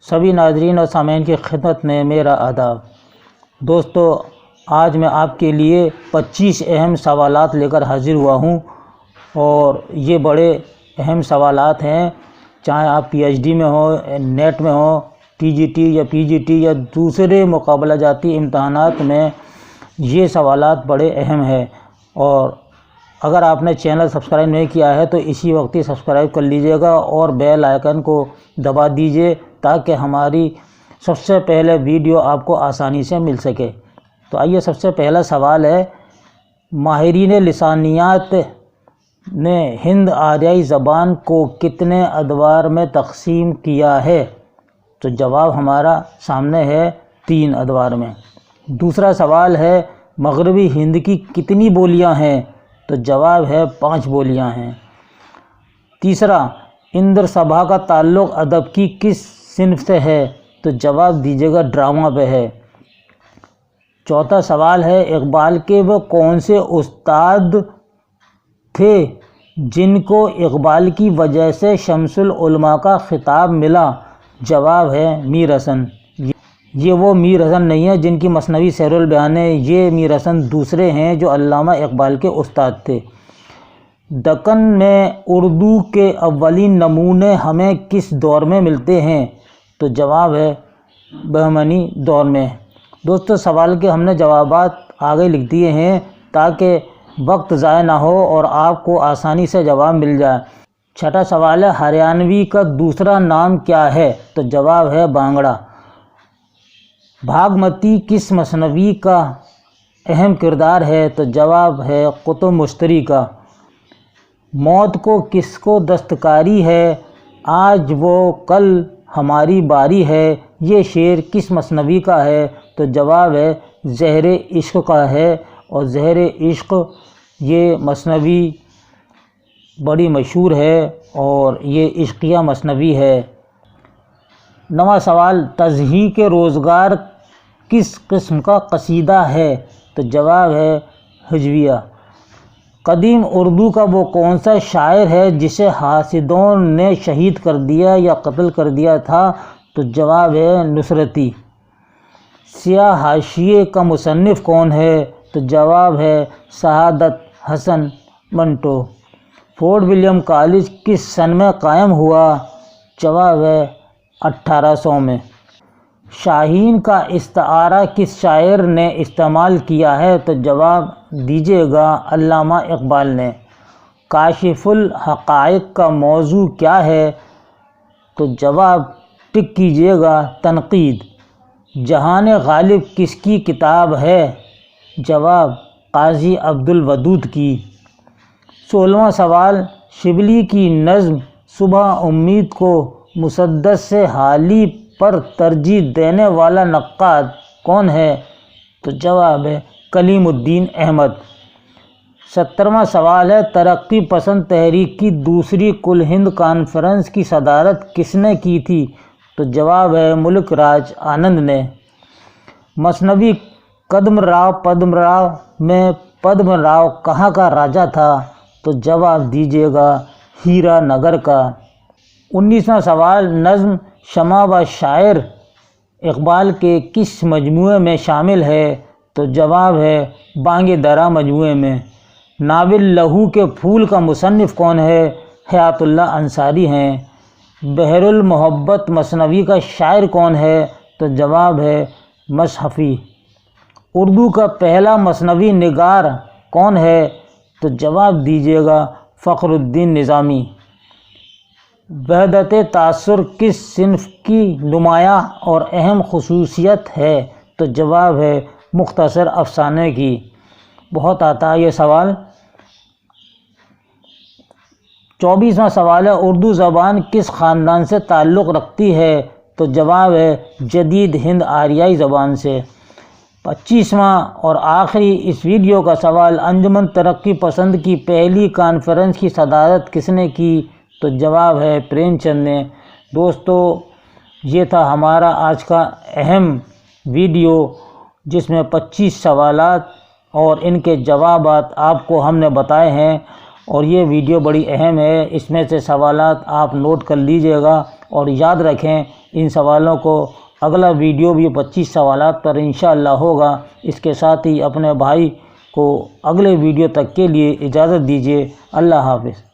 سبھی ناظرین اور سامعین کی خدمت میں میرا آداب۔ دوستو، آج میں آپ کے لیے 25 اہم سوالات لے کر حاضر ہوا ہوں، اور یہ بڑے اہم سوالات ہیں۔ چاہے آپ پی ایچ ڈی میں ہوں، نیٹ میں ہوں، ٹی جی ٹی یا پی جی ٹی یا دوسرے مقابلہ جاتی امتحانات میں، یہ سوالات بڑے اہم ہیں۔ اور اگر آپ نے چینل سبسکرائب نہیں کیا ہے تو اسی وقت ہی سبسکرائب کر لیجئے گا اور بیل آئیکن کو دبا دیجئے تاکہ ہماری سب سے پہلے ویڈیو آپ کو آسانی سے مل سکے۔ تو آئیے، سب سے پہلا سوال ہے، ماہرین لسانیات نے ہند آریائی زبان کو کتنے ادوار میں تقسیم کیا ہے؟ تو جواب ہمارا سامنے ہے، 3 ادوار میں۔ دوسرا سوال ہے، مغربی ہند کی کتنی بولیاں ہیں؟ تو جواب ہے 5 بولیاں ہیں۔ تیسرا، اندر سبھا کا تعلق ادب کی کس صنف سے ہے؟ تو جواب دیجیے گا ڈرامہ پہ ہے۔ چوتھا سوال ہے، اقبال کے وہ کون سے استاد تھے جن کو اقبال کی وجہ سے شمس العلماء کا خطاب ملا؟ جواب ہے میر حسن۔ یہ وہ میر حسن نہیں ہے جن کی مثنوی سیر البیان ہے، یہ میر حسن دوسرے ہیں جو علامہ اقبال کے استاد تھے۔ دکن میں اردو کے اولین نمونے ہمیں کس دور میں ملتے ہیں؟ تو جواب ہے بہمنی دور میں۔ دوستو، سوال کے ہم نے جوابات آگے لکھ دیے ہیں تاکہ وقت ضائع نہ ہو اور آپ کو آسانی سے جواب مل جائے۔ چھٹا سوال ہے، ہریانوی کا دوسرا نام کیا ہے؟ تو جواب ہے بانگڑا۔ بھاگمتی کس مثنوی کا اہم کردار ہے؟ تو جواب ہے قطب مشتری کا۔ موت کو کس کو دستکاری ہے؟ آج وہ کل ہماری باری ہے، یہ شعر کس مثنوی کا ہے؟ تو جواب ہے زہر عشق کا ہے، اور زہر عشق یہ مثنوی بڑی مشہور ہے اور یہ عشقیہ مثنوی ہے۔ 9واں سوال، تضحیک روزگار کس قسم کا قصیدہ ہے؟ تو جواب ہے ہجویہ۔ قدیم اردو کا وہ کون سا شاعر ہے جسے حاسدوں نے شہید کر دیا یا قتل کر دیا تھا؟ تو جواب ہے نصرتی۔ سیاہ حاشیے کا مصنف کون ہے؟ تو جواب ہے Saadat Hasan Manto. Fort William college کس سن میں قائم ہوا؟ جواب ہے 1800 میں۔ شاہین کا استعارہ کس شاعر نے استعمال کیا ہے؟ تو جواب دیجیے گا علامہ اقبال نے۔ کاشف الحقائق کا موضوع کیا ہے؟ تو جواب ٹک کیجیے گا تنقید۔ جہان غالب کس کی کتاب ہے؟ جواب قاضی عبد الودود کی۔ 16واں سوال، شبلی کی نظم صبح امید کو مسدس سے حالی پر ترجیح دینے والا نقاد کون ہے؟ تو جواب ہے کلیم الدین احمد۔ 17واں سوال ہے، ترقی پسند تحریک کی دوسری کل ہند کانفرنس کی صدارت کس نے کی تھی؟ تو جواب ہے ملک راج آنند نے۔ مثنوی قدم راؤ پدم راؤ میں پدم راؤ کہاں کا راجا تھا؟ تو جواب دیجیے گا ہیرا نگر کا۔ 19واں سوال، نظم شمع و شاعر اقبال کے کس مجموعے میں شامل ہے؟ تو جواب ہے بانگ درا مجموعے میں۔ ناول لہو کے پھول کا مصنف کون ہے؟ حیات اللہ انصاری ہیں۔ بحر المحبت مثنوی کا شاعر کون ہے؟ تو جواب ہے مصحفی۔ اردو کا پہلا مثنوی نگار کون ہے؟ تو جواب دیجیے گا فخر الدین نظامی۔ وحدت تاثر کس صنف کی نمایاں اور اہم خصوصیت ہے؟ تو جواب ہے مختصر افسانے کی۔ بہت آتا ہے یہ سوال۔ 24واں سوال ہے، اردو زبان کس خاندان سے تعلق رکھتی ہے؟ تو جواب ہے جدید ہند آریائی زبان سے۔ 25واں اور آخری اس ویڈیو کا سوال، انجمن ترقی پسند کی پہلی کانفرنس کی صدارت کس نے کی؟ تو جواب ہے پریم چند نے۔ دوستو، یہ تھا ہمارا آج کا اہم ویڈیو جس میں 25 سوالات اور ان کے جوابات آپ کو ہم نے بتائے ہیں، اور یہ ویڈیو بڑی اہم ہے۔ اس میں سے سوالات آپ نوٹ کر لیجئے گا اور یاد رکھیں ان سوالوں کو اگلا ویڈیو بھی 25 سوالات پر انشاءاللہ ہوگا۔ اس کے ساتھ ہی اپنے بھائی کو اگلے ویڈیو تک کے لیے اجازت دیجیے۔ اللہ حافظ۔